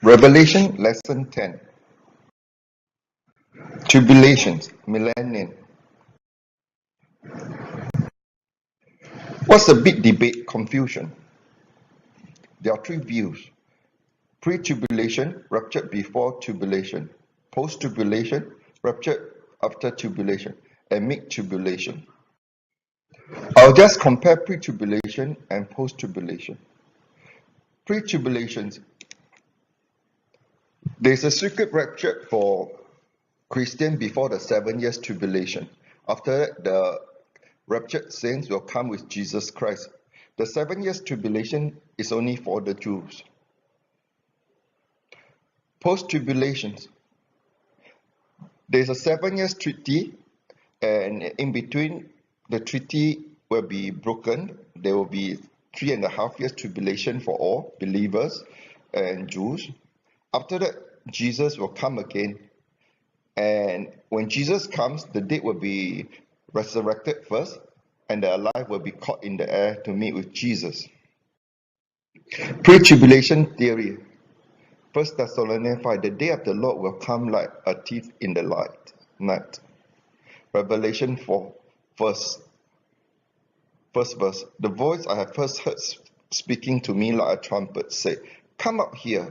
Revelation Lesson 10. Tribulations, Millennium. What's the big debate? Confusion. There are three views. Pre-tribulation, raptured before tribulation. Post-tribulation, raptured after tribulation. And mid-tribulation. I'll just compare pre-tribulation and post-tribulation. Pre-tribulation, there's a secret rapture for Christian before the 7 years tribulation. After that, the raptured saints will come with Jesus Christ. The 7 years tribulation is only for the Jews. Post-tribulation, there's a 7 years treaty, and in between the treaty will be broken. There will be 3.5 years tribulation for all believers and Jews. After that, Jesus will come again, and when Jesus comes, the dead will be resurrected first, and the alive will be caught in the air to meet with Jesus. Pre-tribulation theory. 1 Thessalonians 5, the day of the Lord will come like a thief in the night. Revelation 4, first verse. The voice I have first heard speaking to me like a trumpet say, "Come up here."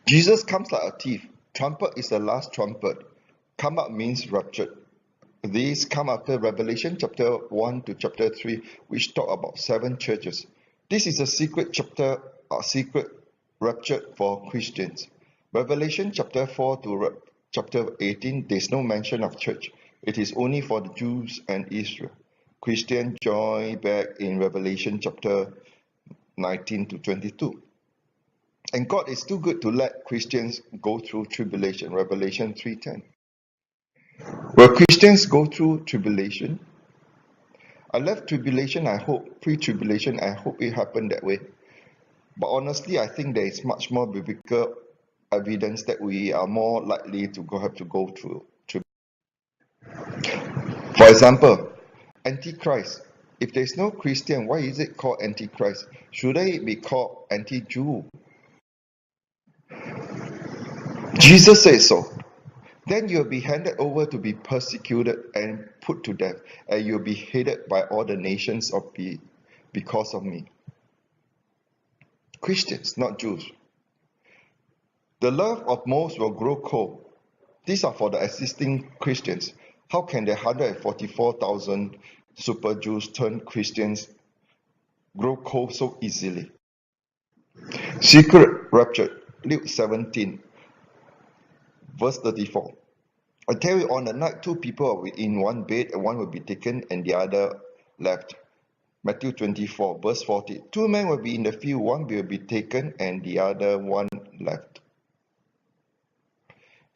Jesus comes like a thief. Trumpet is the last trumpet. Come up means raptured. These come after Revelation chapter 1 to chapter 3, which talk about 7 churches. This is a secret chapter, a secret rapture for Christians. Revelation chapter 4 to chapter 18, there's no mention of church. It is only for the Jews and Israel. Christians join back in Revelation chapter 19 to 22. And God is too good to let Christians go through tribulation. Revelation 3:10. Will Christians go through tribulation? I left tribulation, I hope, pre-tribulation, I hope it happened that way. But honestly, I think there is much more biblical evidence that we are more likely to have to go through tribulation. For example, Antichrist. If there is no Christian, why is it called Antichrist? Should it be called anti-Jew? Jesus says so. Then you'll be handed over to be persecuted and put to death, and you'll be hated by all the nations because of me. Christians, not Jews. The love of most will grow cold. These are for the existing Christians. How can the 144,000 super Jews turn Christians grow cold so easily? Secret rapture, Luke 17. Verse 34. I tell you, on the night 2 people are in one bed, and one will be taken and the other left. Matthew 24, verse 40. 2 men will be in the field, one will be taken and the other one left.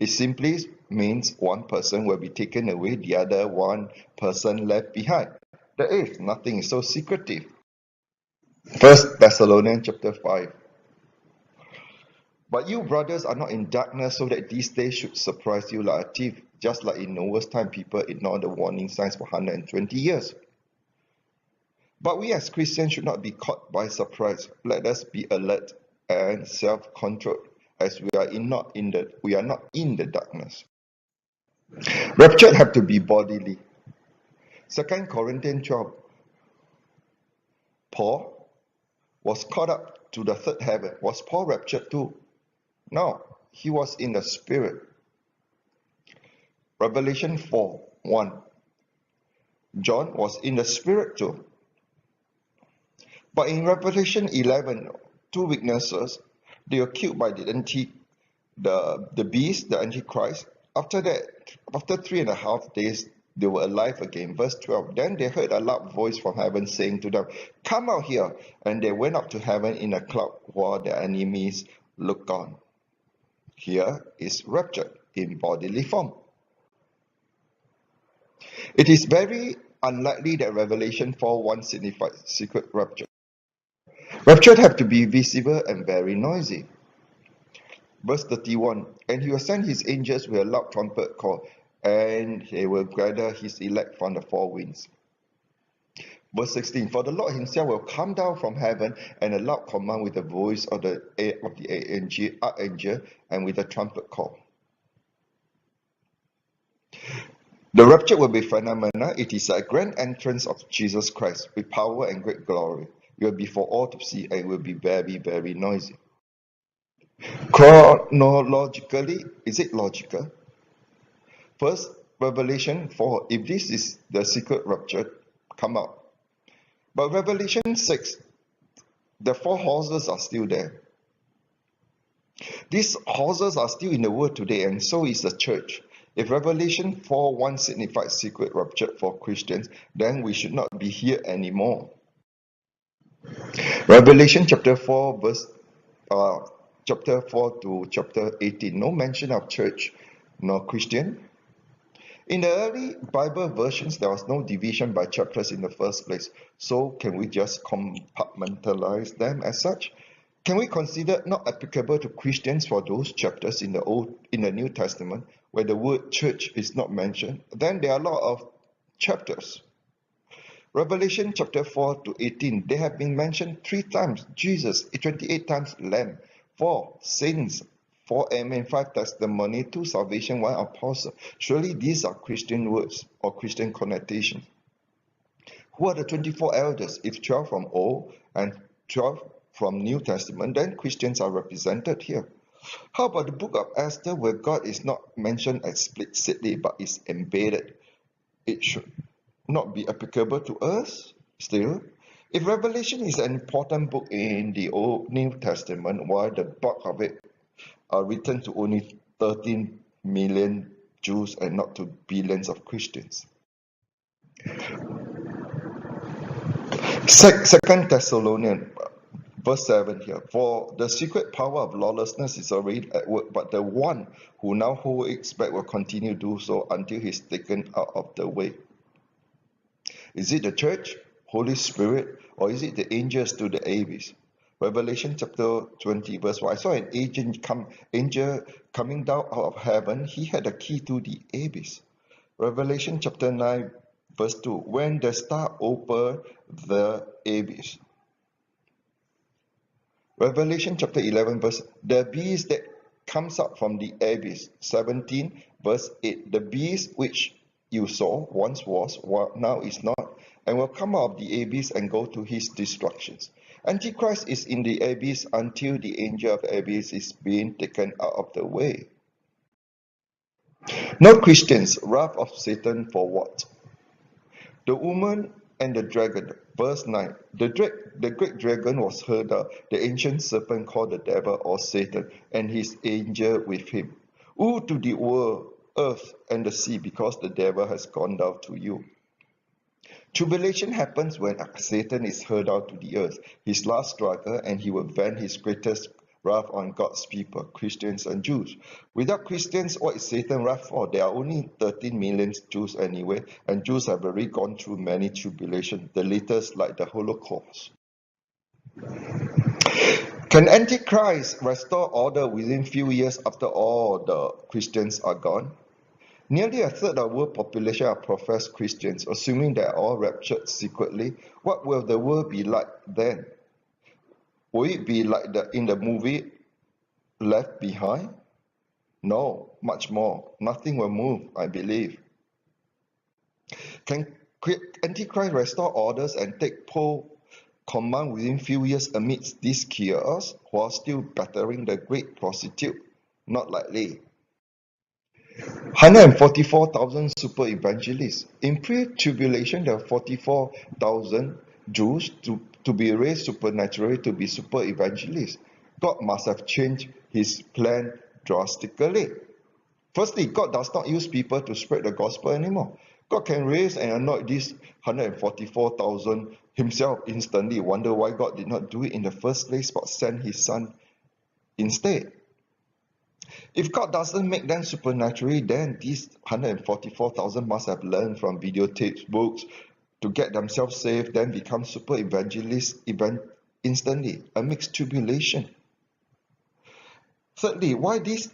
It simply means one person will be taken away, the other one person left behind. There is nothing so secretive. 1 Thessalonians chapter 5. But you, brothers, are not in darkness, so that these days should surprise you like a thief, just like in Noah's time people ignored the warning signs for 120 years. But we as Christians should not be caught by surprise. Let us be alert and self-controlled, as we are not in the darkness. Rapture have to be bodily. 2 Corinthians 12. Paul was caught up to the third heaven. Was Paul raptured too? No, he was in the spirit. Revelation 4:1. John was in the spirit too. But in Revelation 11, 2 witnesses, they were killed by the beast, the Antichrist. After that, after 3.5 days, they were alive again. Verse 12. Then they heard a loud voice from heaven saying to them, "Come out here." And they went up to heaven in a cloud while their enemies looked on. Here is rapture in bodily form. It is very unlikely that Revelation 4:1 signifies secret rapture. Rapture have to be visible and very noisy. Verse 31, and he will send his angels with a loud trumpet call, and he will gather his elect from the 4 winds. Verse 16, for the Lord himself will come down from heaven and a loud command with the voice of the archangel and with a trumpet call. The rapture will be phenomenal. It is a grand entrance of Jesus Christ with power and great glory. It will be for all to see and it will be very, very noisy. Chronologically, is it logical? First, Revelation 4, if this is the secret rapture, come out. But Revelation 6, the 4 horses are still there. These horses are still in the world today, and so is the church. If Revelation 4:1 signifies secret rapture for Christians, then we should not be here anymore. Revelation chapter 4 chapter 4 to chapter 18, no mention of church nor Christian. In the early Bible versions, there was no division by chapters in the first place. So can we just compartmentalize them as such? Can we consider not applicable to Christians for those chapters in the New Testament where the word church is not mentioned? Then there are a lot of chapters. Revelation chapter 4 to 18, they have been mentioned 3 times. Jesus, 28 times Lamb, 4 saints, 4 amen, 5 testimony, 2 salvation, 1 apostle. Surely these are Christian words or Christian connotations. Who are the 24 elders? If 12 from Old and 12 from New Testament, then Christians are represented here. How about the book of Esther, where God is not mentioned explicitly but is embedded? It should not be applicable to us still. If Revelation is an important book in the Old New Testament, why the bulk of it are written to only 13 million Jews and not to billions of Christians? Second Thessalonians verse 7 here, for the secret power of lawlessness is already at work, but the one who now holds it back will continue to do so until he is taken out of the way. Is it the church, Holy Spirit, or is it the angels to the abyss? Revelation chapter 20 verse 1, I saw an angel coming down out of heaven. He had a key to the abyss. Revelation chapter 9 verse 2, when the star opened the abyss. Revelation chapter 11 verse, the beast that comes up from the abyss. 17 verse 8, the beast which you saw once was, now is not, and will come out of the abyss and go to his destructions. Antichrist is in the abyss until the angel of the abyss is being taken out of the way. No Christians, wrath of Satan for what? The woman and the dragon, verse 9. The great dragon was heard of, the ancient serpent called the devil or Satan, and his angel with him. Woe to the world, earth, and the sea, because the devil has gone down to you. Tribulation happens when Satan is hurled out to the earth, his last struggle, and he will vent his greatest wrath on God's people, Christians and Jews. Without Christians, what is Satan wrath for? There are only 13 million Jews anyway, and Jews have already gone through many tribulations, the latest like the Holocaust. Can Antichrist restore order within few years after all the Christians are gone? Nearly a third of the world population are professed Christians, assuming they are all raptured secretly. What will the world be like then? Will it be like in the movie Left Behind? No, much more. Nothing will move, I believe. Can Antichrist restore orders and take pole command within few years amidst this chaos while still battering the great prostitute? Not likely. 144,000 super evangelists. In pre-tribulation, there are 44,000 Jews to be raised supernaturally to be super evangelists. God must have changed his plan drastically. Firstly, God does not use people to spread the gospel anymore. God can raise and anoint these 144,000 himself instantly. Wonder why God did not do it in the first place but sent his son instead. If God doesn't make them supernaturally, then these 144,000 must have learned from videotapes, books, to get themselves saved, then become super evangelists instantly, a mixed tribulation. Thirdly, why these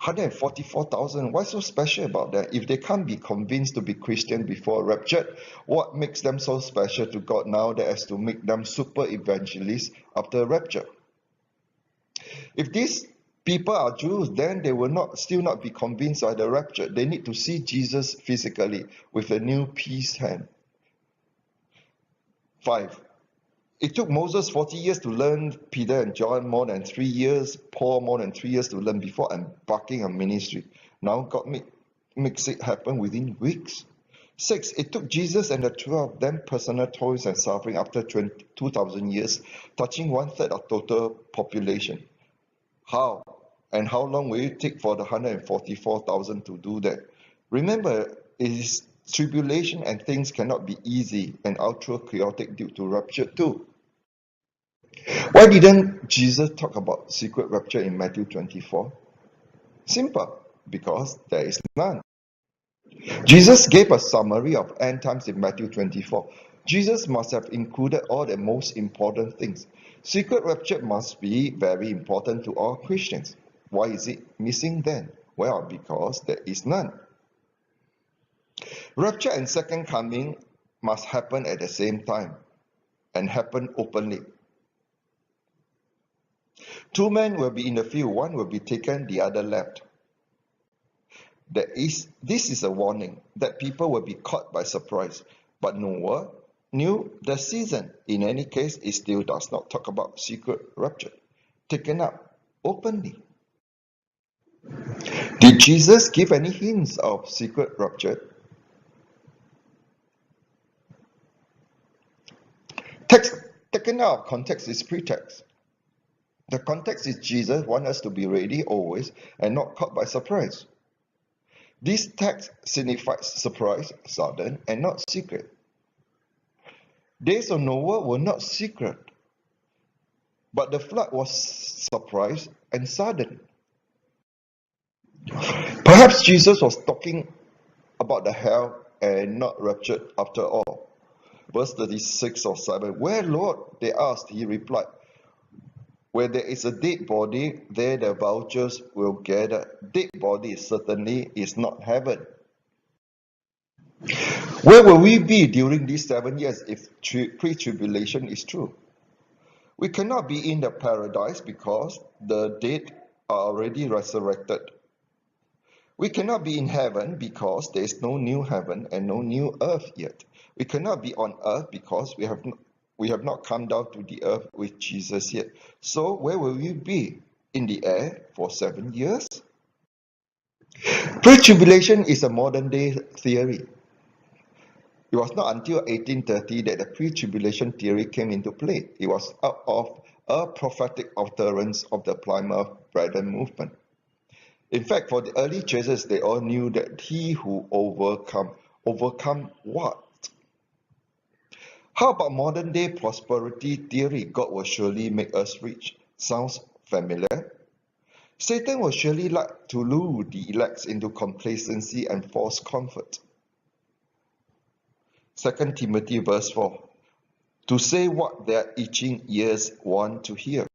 144,000. What's so special about that? If they can't be convinced to be Christian before raptured, what makes them so special to God now that as to make them super evangelists after rapture? If these people are Jews, then they will still not be convinced by the rapture. They need to see Jesus physically with a new peace hand. 5. It took Moses 40 years to learn, Peter and John more than 3 years, Paul more than 3 years to learn before embarking on ministry. Now God makes it happen within weeks. 6. It took Jesus and the 12 of them personal toils and suffering after 2,000 years, touching 1/3 of total population. How? And how long will it take for the 144,000 to do that? Remember, it is tribulation and things cannot be easy and ultra chaotic due to rapture too. Why didn't Jesus talk about secret rapture in Matthew 24? Simple, because there is none. Jesus gave a summary of end times in Matthew 24. Jesus must have included all the most important things. Secret rapture must be very important to all Christians. Why is it missing then? Well, because there is none. Rapture and second coming must happen at the same time and happen openly. 2 men will be in the field, one will be taken, the other left. This is a warning that people will be caught by surprise. But Noah knew the season. In any case, it still does not talk about secret rapture, taken up openly. Did Jesus give any hints of secret rapture? Text taken out of context is pretext. The context is Jesus wants us to be ready always and not caught by surprise. This text signifies surprise, sudden, and not secret. Days of Noah were not secret, but the flood was surprise and sudden. Perhaps Jesus was talking about the hell and not raptured after all. Verse 36 or 7. Where, Lord? They asked. He replied, where there is a dead body, there the vultures will gather. Dead body certainly is not heaven. Where will we be during these 7 years if pre-tribulation is true? We cannot be in the paradise because the dead are already resurrected. We cannot be in heaven because there is no new heaven and no new earth yet. We cannot be on earth because we have not come down to the earth with Jesus yet. So where will we be? In the air for 7 years? Pre-tribulation is a modern day theory. It was not until 1830 that the pre-tribulation theory came into play. It was out of a prophetic utterance of the Plymouth Brethren movement. In fact, for the early churches, they all knew that he who overcome what? How about modern day prosperity theory? God will surely make us rich. Sounds familiar? Satan will surely like to lure the elect into complacency and false comfort. 2 Timothy verse 4. To say what their itching ears want to hear.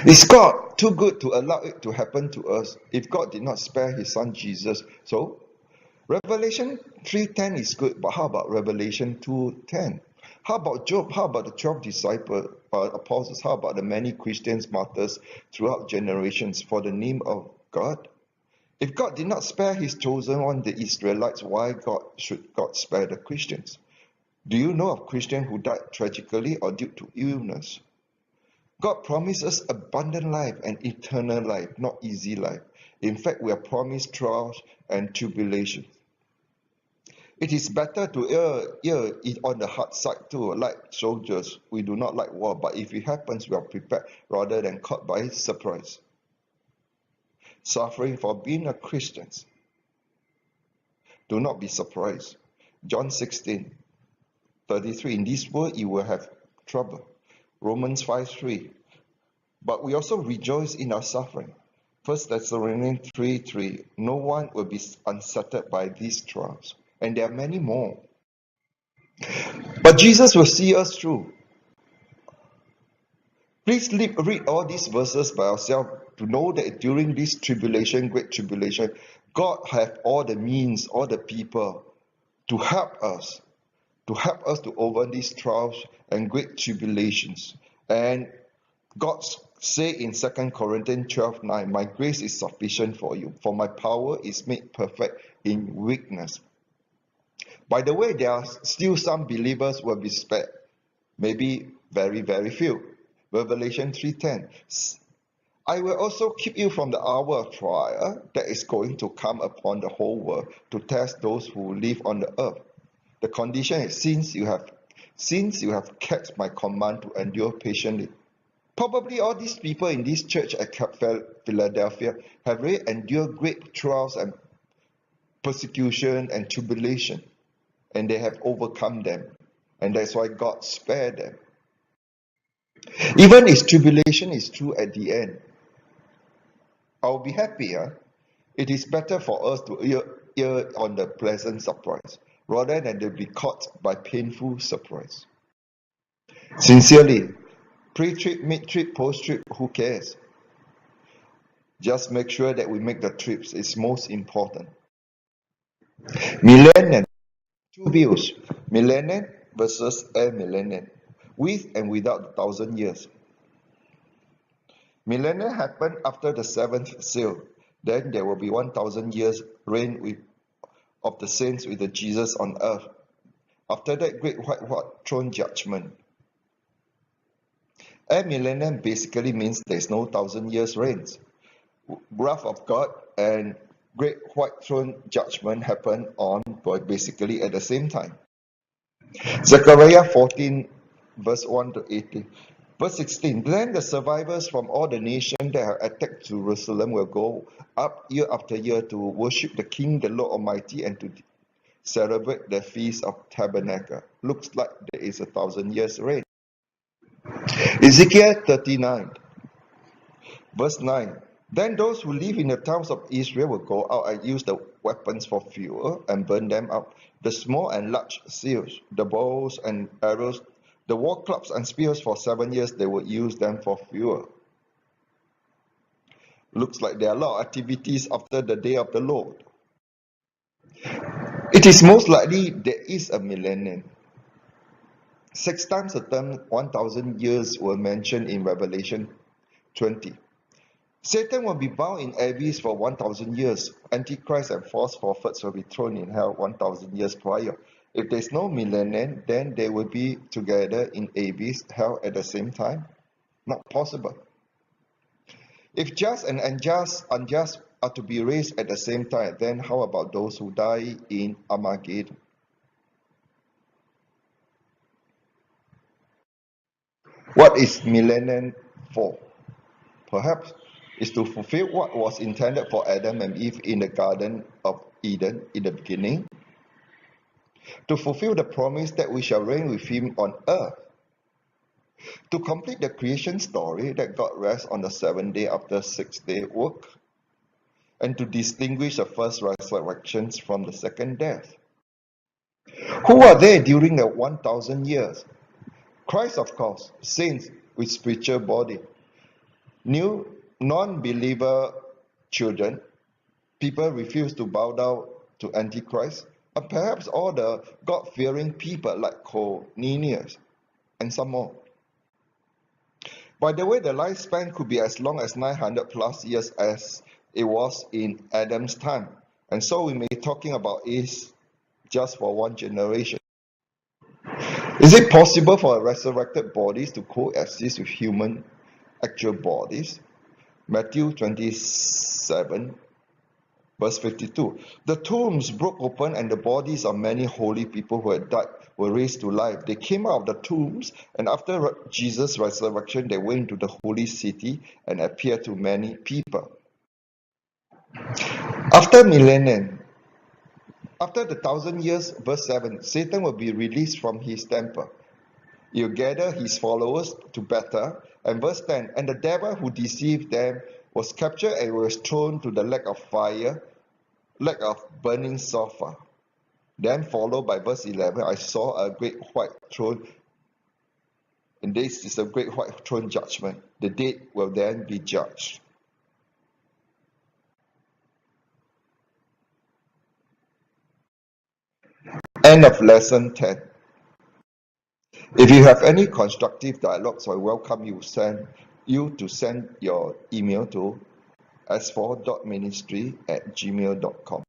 Is God too good to allow it to happen to us if God did not spare his son Jesus? So, Revelation 3:10 is good, but how about Revelation 2:10? How about Job? How about the 12 apostles? How about the many Christians martyrs throughout generations for the name of God? If God did not spare his chosen one, the Israelites, why should God spare the Christians? Do you know of Christians who died tragically or due to illness? God promises abundant life and eternal life, not easy life. In fact, we are promised trials and tribulations. It is better to err on the hard side too, like soldiers. We do not like war, but if it happens, we are prepared rather than caught by surprise. Suffering for being a Christian. Do not be surprised. John 16:33. In this world you will have trouble. Romans 5:3. But we also rejoice in our suffering. 1 Thessalonians 3:3. No one will be unsettled by these trials. And there are many more. But Jesus will see us through. Please read all these verses by yourself to know that during this tribulation, great tribulation, God have all the means, all the people to help us to overcome these trials and great tribulations. And God say in 2 Corinthians 12:9, my grace is sufficient for you, for my power is made perfect in weakness. By the way, there are still some believers who will be spared, maybe very, very few. Revelation 3:10, I will also keep you from the hour of trial that is going to come upon the whole world to test those who live on the earth. The condition is, since you have kept my command to endure patiently. Probably all these people in this church at Philadelphia have really endured great trials and persecution and tribulation, and they have overcome them, and that's why God spared them. Even if tribulation is true at the end, I'll be happy. It is better for us to err on the pleasant surprise rather than to be caught by painful surprise. Sincerely, pre-trip, mid-trip, post-trip, who cares? Just make sure that we make the trips. It's most important. Millennium, two views. Millennium versus a millennium, with and without the 1,000 years. Millennium happened after the seventh seal. Then there will be 1,000 years reign of the saints with the Jesus on earth. After that great white throne judgment. A millennium basically means there's no 1,000 years reigns. Wrath of God and great white throne judgment happen on basically at the same time. Zechariah 14 verse 1 to 18. Verse 16, then the survivors from all the nations that have attacked Jerusalem will go up year after year to worship the King, the Lord Almighty, and to celebrate the Feast of Tabernacle. Looks like there is 1,000 years reign. Ezekiel 39, verse 9. Then those who live in the towns of Israel will go out and use the weapons for fuel and burn them up. The small and large shields, the bows and arrows, the war clubs and spears for 7 years, they will use them for fuel. Looks like there are a lot of activities after the day of the Lord. It is most likely there is a millennium. 6 times the term 1,000 years were mentioned in Revelation 20. Satan will be bound in abyss for 1,000 years. Antichrist and false prophets will be thrown in hell 1,000 years prior. If there's no millennium, then they will be together in abyss, hell at the same time. Not possible. If just and unjust are to be raised at the same time, then how about those who die in Armageddon? What is millennium for? Perhaps is to fulfill what was intended for Adam and Eve in the Garden of Eden in the beginning, to fulfill the promise that we shall reign with him on earth, to complete the creation story that God rests on the 7th day after 6-day work, and to distinguish the first resurrections from the second death. Who are there during the 1,000 years? Christ, of course, saints with spiritual body, new non-believer children, people refuse to bow down to Antichrist, and perhaps all the God-fearing people like Cornelius and some more. By the way, the lifespan could be as long as 900 plus years as it was in Adam's time. And so we may be talking about is just for one generation. Is it possible for resurrected bodies to coexist with human actual bodies? Matthew 27 verse 52. The tombs broke open and the bodies of many holy people who had died were raised to life. They came out of the tombs, and after Jesus' resurrection, they went into the holy city and appeared to many people. After millennium, after the 1,000 years, verse 7, Satan will be released from his temple. He'll gather his followers to battle. And verse 10, and the devil who deceived them was captured and was thrown to the lake of fire, lake of burning sulfur. Then followed by verse 11, I saw a great white throne, and this is a great white throne judgment. The dead will then be judged. End of lesson 10. If you have any constructive dialogues, I welcome you to send your email to s4.ministry@gmail.com.